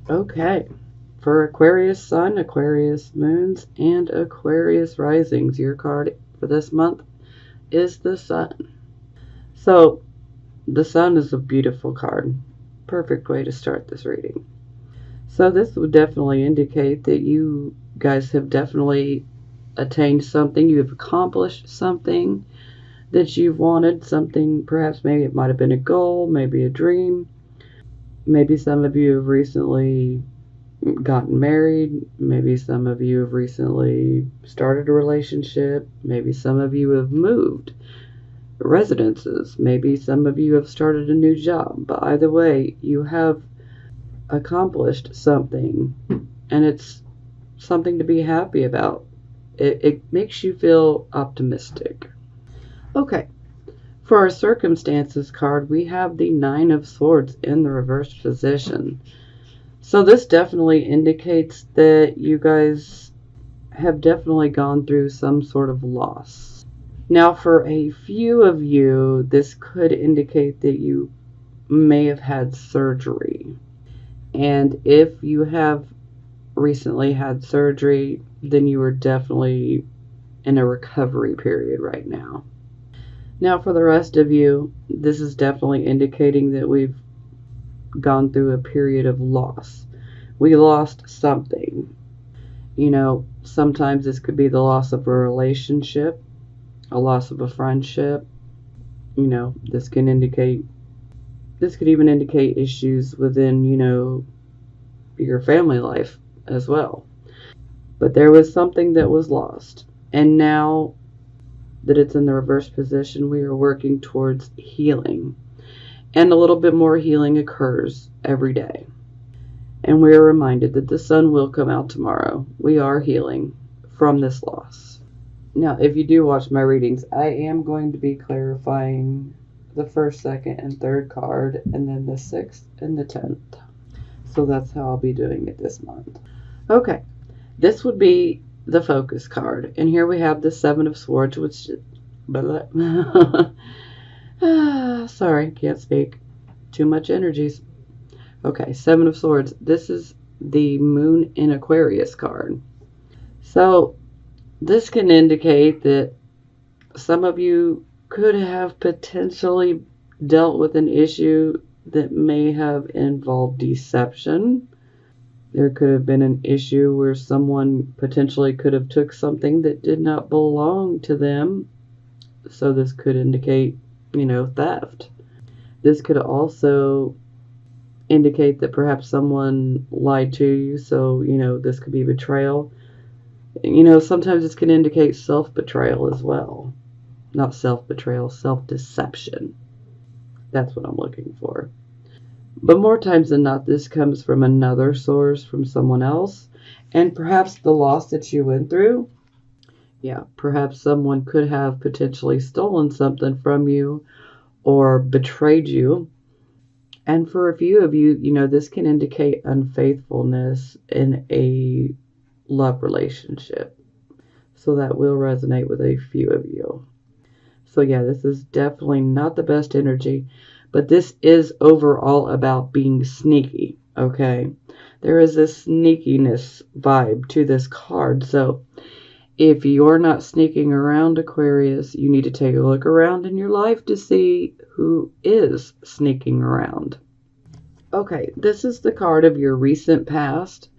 Okay. For Aquarius Sun, Aquarius Moons, and Aquarius Risings, your card for this month is the Sun. So, the Sun is a beautiful card. Perfect way to start this reading. So, this would definitely indicate that you guys have definitely attained something. You have accomplished something that you've wanted. Something, perhaps, maybe it might have been a goal, maybe a dream. Maybe some of you have recently gotten married. Maybe some of you have recently started a relationship. Maybe some of you have moved residences. Maybe some of you have started a new job. But either way, you have accomplished something, and it's something to be happy about. It makes you feel optimistic. Okay, for our circumstances card, we have the Nine of Swords in the reversed position. So this definitely indicates that you guys have definitely gone through some sort of loss. Now, for a few of you, this could indicate that you may have had surgery. And if you have recently had surgery, then you are definitely in a recovery period right now. Now, for the rest of you, this is definitely indicating that we've gone through a period of loss. We lost something. You know, sometimes this could be the loss of a relationship, a loss of a friendship. You know, this could even indicate issues within, your family life as well. But there was something that was lost. And now that it's in the reverse position, we are working towards healing. And a little bit more healing occurs every day. And we are reminded that the sun will come out tomorrow. We are healing from this loss. Now, if you do watch my readings, I am going to be clarifying the first, second, and third card, and then the 6th and the 10th. So that's how I'll be doing it this month. Okay, this would be the focus card. And here we have the Seven of Swords, which... sorry, can't speak. Too much energies. Okay, Seven of Swords. This is the Moon in Aquarius card. So this can indicate that some of you could have potentially dealt with an issue that may have involved deception. There could have been an issue where someone potentially could have took something that did not belong to them. So this could indicate, theft. This could also indicate that perhaps someone lied to you. So, this could be betrayal. Sometimes this can indicate self-betrayal as well. Not self-betrayal, self-deception. That's what I'm looking for. But more times than not, this comes from another source, from someone else. And perhaps the loss that you went through, perhaps someone could have potentially stolen something from you or betrayed you. And for a few of you, this can indicate unfaithfulness in a love relationship. So that will resonate with a few of you. So yeah, this is definitely not the best energy, but this is overall about being sneaky, okay? There is a sneakiness vibe to this card. So if you're not sneaking around, Aquarius, you need to take a look around in your life to see who is sneaking around. Okay, this is the card of your recent past.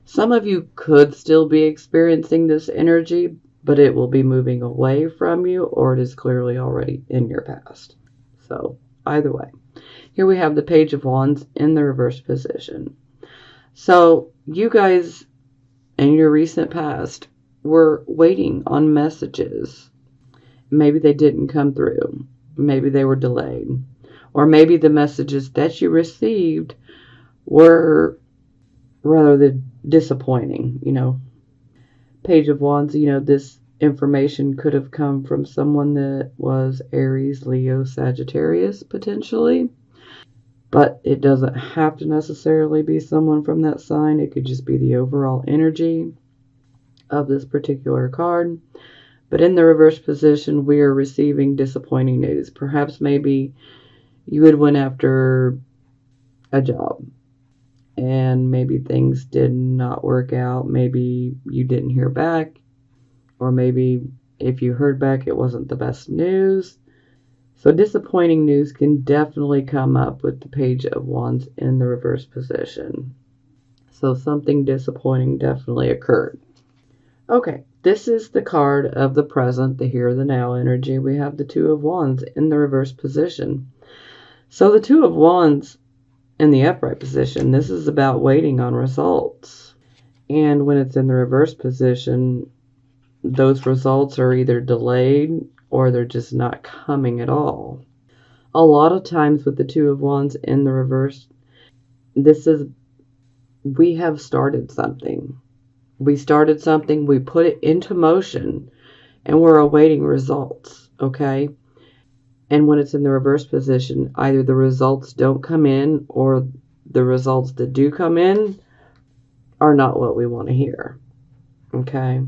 Some of you could still be experiencing this energy, but it will be moving away from you, or it is clearly already in your past. So either way, here we have the Page of Wands in the reverse position. So you guys in your recent past were waiting on messages. Maybe they didn't come through. Maybe they were delayed. Or maybe the messages that you received were rather disappointing, Page of Wands, this information could have come from someone that was Aries, Leo, Sagittarius, potentially. But it doesn't have to necessarily be someone from that sign. It could just be the overall energy of this particular card. But in the reverse position, we are receiving disappointing news. Perhaps maybe you had went after a job and maybe things did not work out. Maybe you didn't hear back, or maybe if you heard back, it wasn't the best news. So disappointing news can definitely come up with the Page of Wands in the reverse position. So something disappointing definitely occurred. Okay, this is the card of the present, the here, the now energy. We have the Two of Wands in the reverse position. So the Two of Wands in the upright position, this is about waiting on results. And when it's in the reverse position, those results are either delayed or they're just not coming at all. A lot of times with the Two of Wands in the reverse, we have started something. We started something, we put it into motion, and we're awaiting results, okay? And when it's in the reverse position, either the results don't come in or the results that do come in are not what we want to hear, okay?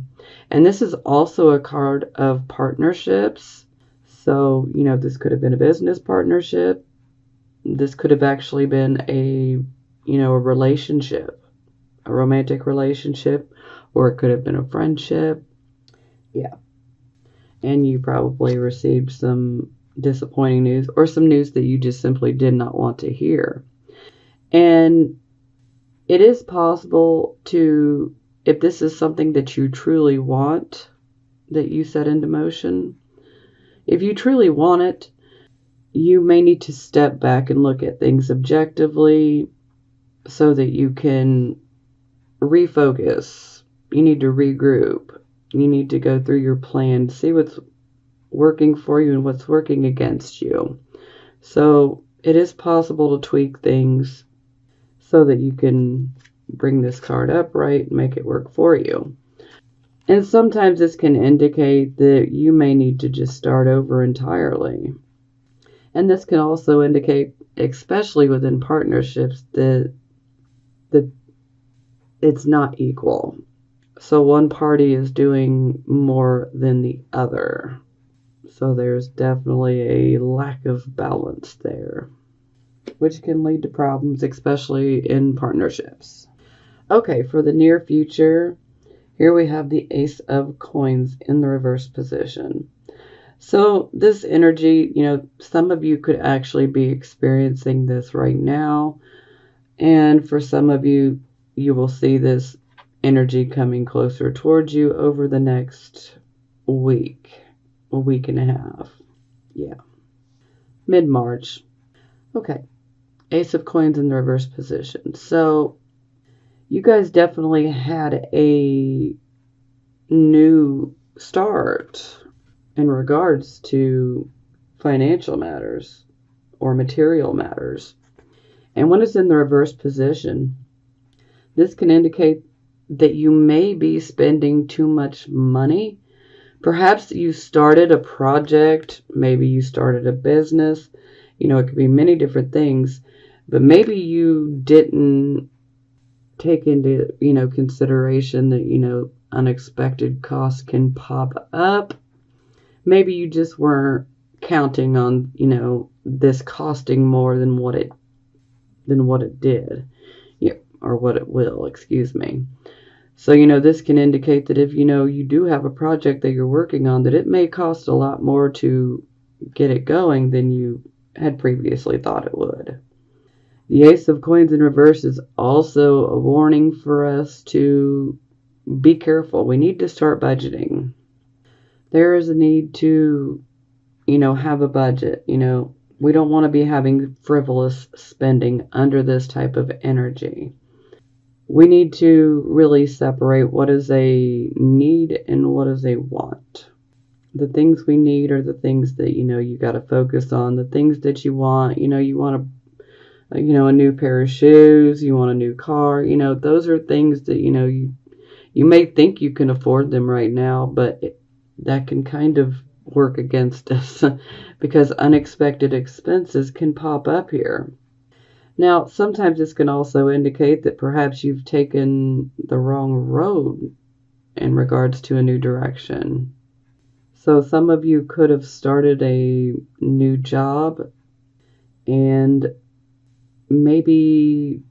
And this is also a card of partnerships. So, this could have been a business partnership. This could have actually been a relationship, a romantic relationship, or it could have been a friendship. Yeah. And you probably received some disappointing news or some news that you just simply did not want to hear. And it is possible to, if this is something that you truly want, that you set into motion, if you truly want it, you may need to step back and look at things objectively so that you can refocus. You need to regroup. You need to go through your plan to see what's working for you and what's working against you. So it is possible to tweak things so that you can bring this card upright and make it work for you. And sometimes this can indicate that you may need to just start over entirely. And this can also indicate, especially within partnerships, that it's not equal. So one party is doing more than the other. So there's definitely a lack of balance there, which can lead to problems, especially in partnerships. Okay, for the near future, here we have the Ace of Coins in the reverse position. So this energy, some of you could actually be experiencing this right now. And for some of you, you will see this energy coming closer towards you over the next week, a week and a half. Yeah. Mid-March. Okay. Ace of Coins in the reverse position. So you guys definitely had a new start in regards to financial matters or material matters. And when it's in the reverse position, this can indicate that you may be spending too much money. Perhaps you started a project, maybe you started a business, it could be many different things, but maybe you didn't take into, consideration that, unexpected costs can pop up. Maybe you just weren't counting on, this costing more than what it did. Yeah, or what it will, excuse me. So, this can indicate that if, you do have a project that you're working on, that it may cost a lot more to get it going than you had previously thought it would. The Ace of Coins in reverse is also a warning for us to be careful. We need to start budgeting. There is a need to, have a budget. We don't want to be having frivolous spending under this type of energy. We need to really separate what is a need and what is a want. The things we need are the things that, you got to focus on. The things that you want, you want a new pair of shoes, you want a new car, those are things that, you may think you can afford them right now, but that can kind of work against us because unexpected expenses can pop up here. Now, sometimes this can also indicate that perhaps you've taken the wrong road in regards to a new direction. So some of you could have started a new job and maybe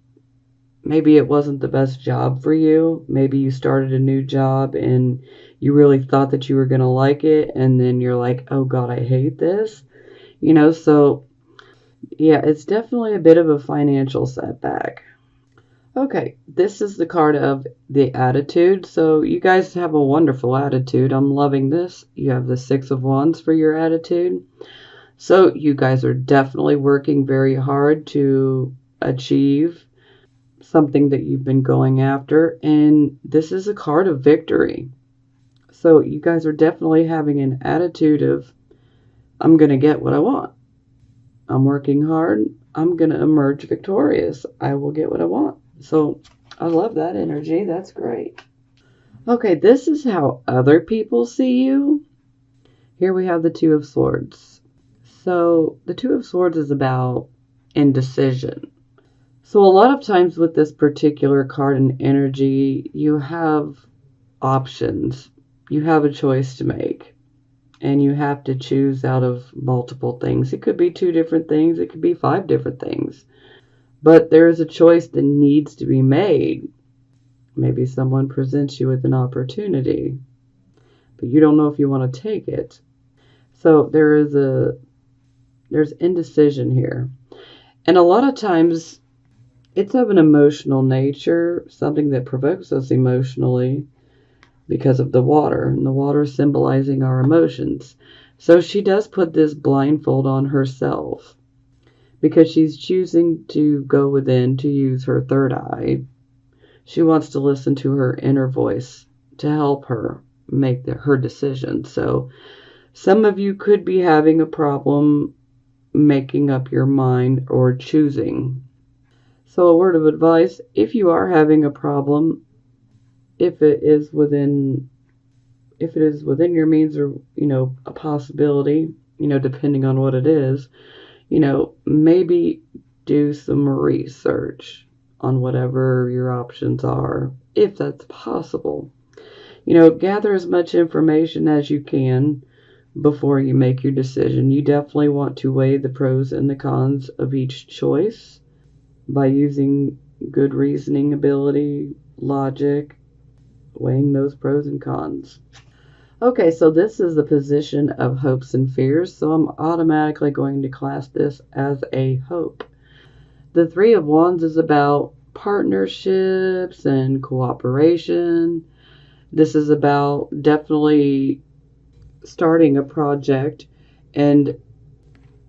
maybe it wasn't the best job for you. Maybe you started a new job and you really thought that you were going to like it, and then you're like, oh God, I hate this. So yeah, it's definitely a bit of a financial setback. Okay, this is the card of the attitude. So you guys have a wonderful attitude. I'm loving this. You have the Six of Wands for your attitude. So you guys are definitely working very hard to achieve something that you've been going after. And this is a card of victory. So you guys are definitely having an attitude of, I'm going to get what I want. I'm working hard. I'm going to emerge victorious. I will get what I want. So I love that energy. That's great. Okay, this is how other people see you. Here we have the Two of Swords. So the Two of Swords is about indecision. So a lot of times with this particular card and energy, you have options. You have a choice to make. And you have to choose out of multiple things. It could be 2 different things. It could be 5 different things. But there is a choice that needs to be made. Maybe someone presents you with an opportunity, but you don't know if you want to take it. So there's indecision here. And a lot of times it's of an emotional nature, something that provokes us emotionally because of the water, and the water symbolizing our emotions. So she does put this blindfold on herself because she's choosing to go within, to use her third eye. She wants to listen to her inner voice to help her make her decision. So some of you could be having a problem making up your mind or choosing. So a word of advice, if you are having a problem, if it is within your means, or a possibility, depending on what it is, maybe do some research on whatever your options are, if that's possible. Gather as much information as you can before you make your decision. You definitely want to weigh the pros and the cons of each choice by using good reasoning ability, logic, weighing those pros and cons. Okay, so this is the position of hopes and fears, so I'm automatically going to class this as a hope. The Three of Wands is about partnerships and cooperation. This is about definitely starting a project, and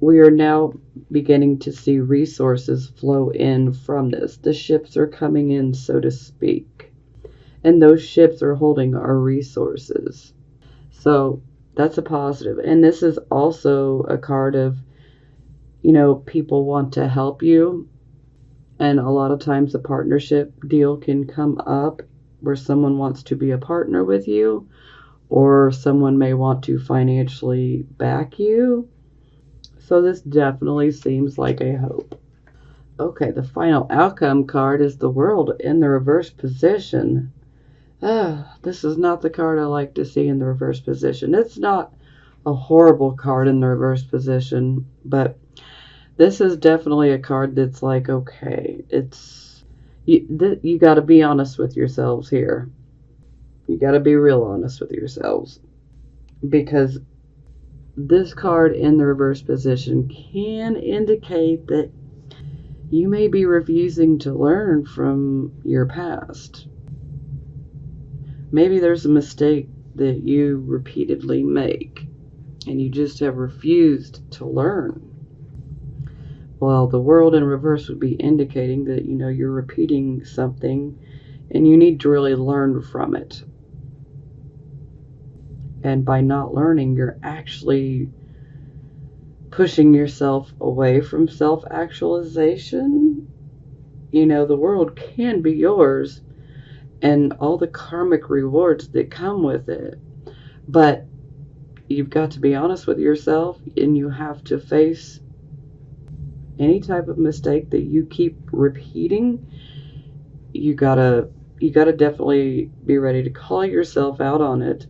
we are now beginning to see resources flow in from this. The ships are coming in, so to speak, and those ships are holding our resources. So that's a positive. And this is also a card of, people want to help you. And a lot of times a partnership deal can come up where someone wants to be a partner with you, or someone may want to financially back you. So this definitely seems like a hope. Okay, the final outcome card is the World in the reverse position. This is not the card I like to see in the reverse position. It's not a horrible card in the reverse position, but this is definitely a card that's like, okay, you got to be honest with yourselves here. You got to be real honest with yourselves, because this card in the reverse position can indicate that you may be refusing to learn from your past. Maybe there's a mistake that you repeatedly make and you just have refused to learn. Well, the World in reverse would be indicating that, you're repeating something and you need to really learn from it. And by not learning, you're actually pushing yourself away from self-actualization. The world can be yours and all the karmic rewards that come with it. But you've got to be honest with yourself, and you have to face any type of mistake that you keep repeating. You gotta definitely be ready to call yourself out on it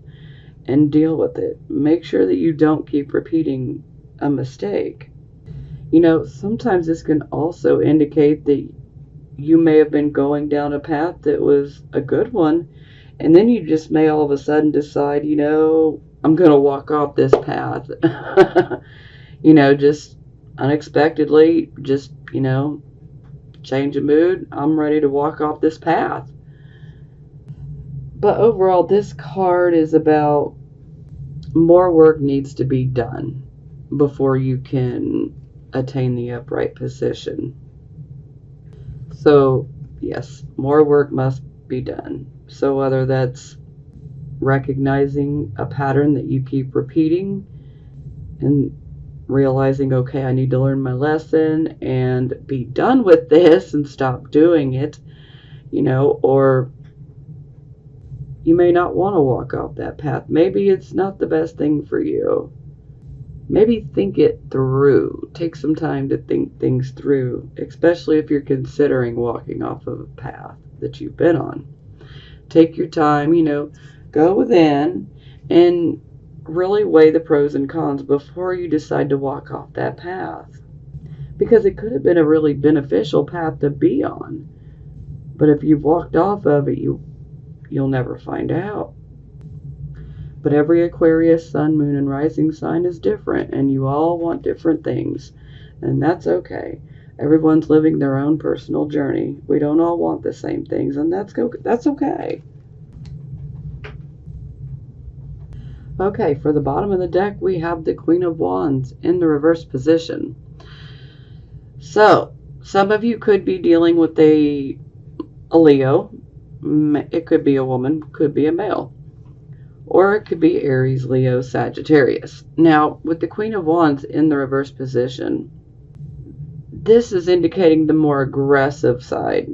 and deal with it. Make sure that you don't keep repeating a mistake. Sometimes this can also indicate that you may have been going down a path that was a good one, and then you just may all of a sudden decide, I'm going to walk off this path. Just unexpectedly, just, change of mood. I'm ready to walk off this path. But overall, this card is about more work needs to be done before you can attain the upright position. So, yes, more work must be done. So, whether that's recognizing a pattern that you keep repeating and realizing, okay, I need to learn my lesson and be done with this and stop doing it, or you may not want to walk off that path. Maybe it's not the best thing for you. Maybe think it through. Take some time to think things through, especially if you're considering walking off of a path that you've been on. Take your time, go within and really weigh the pros and cons before you decide to walk off that path. Because it could have been a really beneficial path to be on. But if you've walked off of it, you'll never find out. But every Aquarius, sun, moon, and rising sign is different, and you all want different things. And that's okay. Everyone's living their own personal journey. We don't all want the same things, and that's okay. Okay, for the bottom of the deck, we have the Queen of Wands in the reverse position. So, some of you could be dealing with a Leo. It could be a woman, could be a male. Or it could be Aries, Leo, Sagittarius. Now, with the Queen of Wands in the reverse position, this is indicating the more aggressive side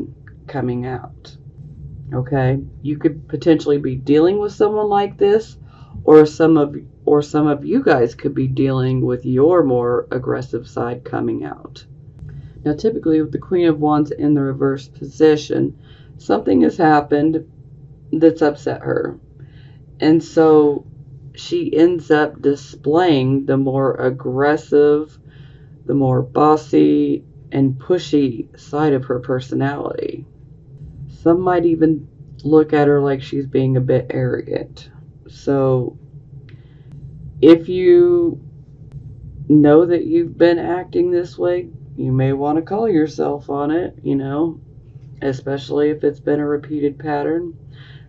coming out. Okay? You could potentially be dealing with someone like this, or some of you guys could be dealing with your more aggressive side coming out. Now, typically with the Queen of Wands in the reverse position, something has happened that's upset her. And so she ends up displaying the more aggressive, the more bossy and pushy side of her personality. Some might even look at her like she's being a bit arrogant. So if you know that you've been acting this way, you may want to call yourself on it, especially if it's been a repeated pattern.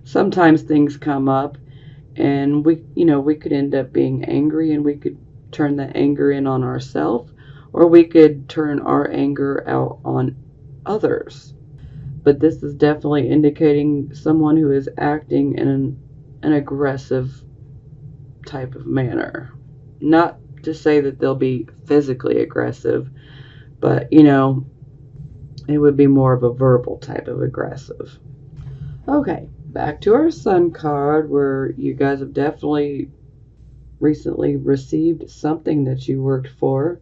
Sometimes things come up and we could end up being angry, and we could turn the anger in on ourselves, or we could turn our anger out on others. But this is definitely indicating someone who is acting in an aggressive type of manner. Not to say that they'll be physically aggressive, but it would be more of a verbal type of aggressive. Okay, back to our Sun card, where you guys have definitely recently received something that you worked for.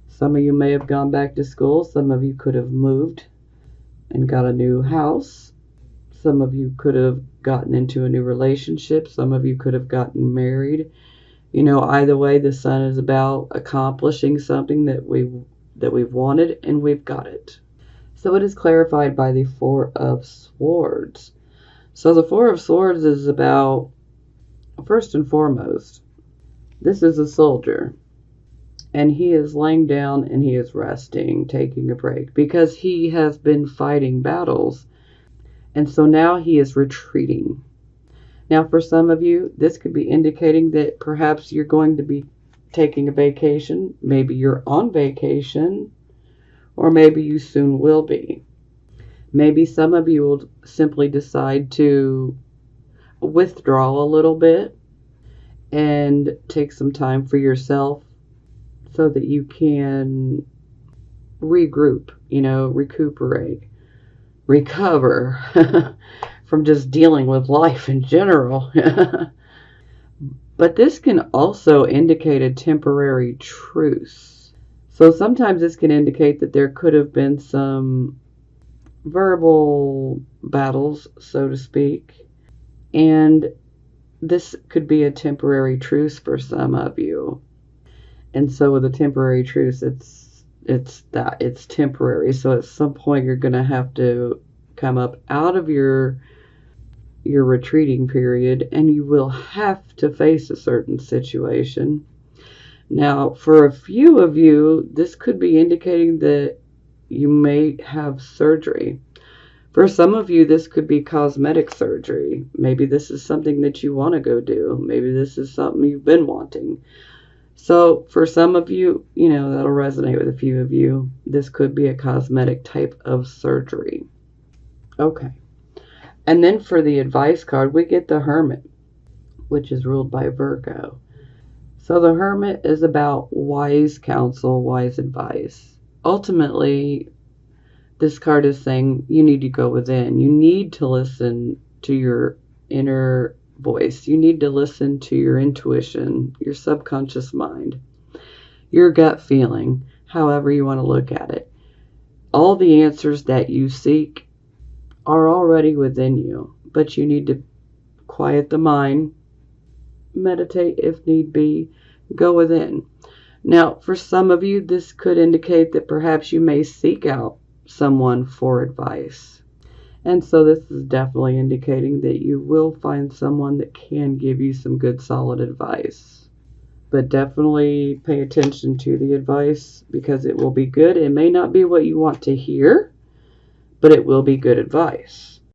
Some of you may have gone back to school. Some of you could have moved and got a new house. Some of you could have gotten into a new relationship. Some of you could have gotten married. Either way, the Sun is about accomplishing something that we've wanted, and we've got it. So it is clarified by the Four of Swords. So the Four of Swords is about, first and foremost, this is a soldier. And he is laying down and he is resting, taking a break, because he has been fighting battles. And so now he is retreating. Now for some of you, this could be indicating that perhaps you're going to be taking a vacation. Maybe you're on vacation. Or maybe you soon will be. Maybe some of you will simply decide to withdraw a little bit and take some time for yourself so that you can regroup, recuperate, recover from just dealing with life in general. But this can also indicate a temporary truce. So sometimes this can indicate that there could have been some verbal battles, so to speak, and this could be a temporary truce for some of you. And so with a temporary truce, it's temporary. So at some point you're going to have to come up out of your retreating period, and you will have to face a certain situation. Now, for a few of you, this could be indicating that you may have surgery. For some of you, this could be cosmetic surgery. Maybe this is something that you want to go do. Maybe this is something you've been wanting. So for some of you, that'll resonate with a few of you. This could be a cosmetic type of surgery. Okay. And then for the advice card, we get the Hermit, which is ruled by Virgo. So the Hermit is about wise counsel, wise advice. Ultimately, this card is saying you need to go within. You need to listen to your inner voice. You need to listen to your intuition, your subconscious mind, your gut feeling, however you want to look at it. All the answers that you seek are already within you, but you need to quiet the mind, meditate if need be, go within. Now, for some of you, this could indicate that perhaps you may seek out someone for advice. And so this is definitely indicating that you will find someone that can give you some good solid advice. But definitely pay attention to the advice because it will be good. It may not be what you want to hear, but it will be good advice.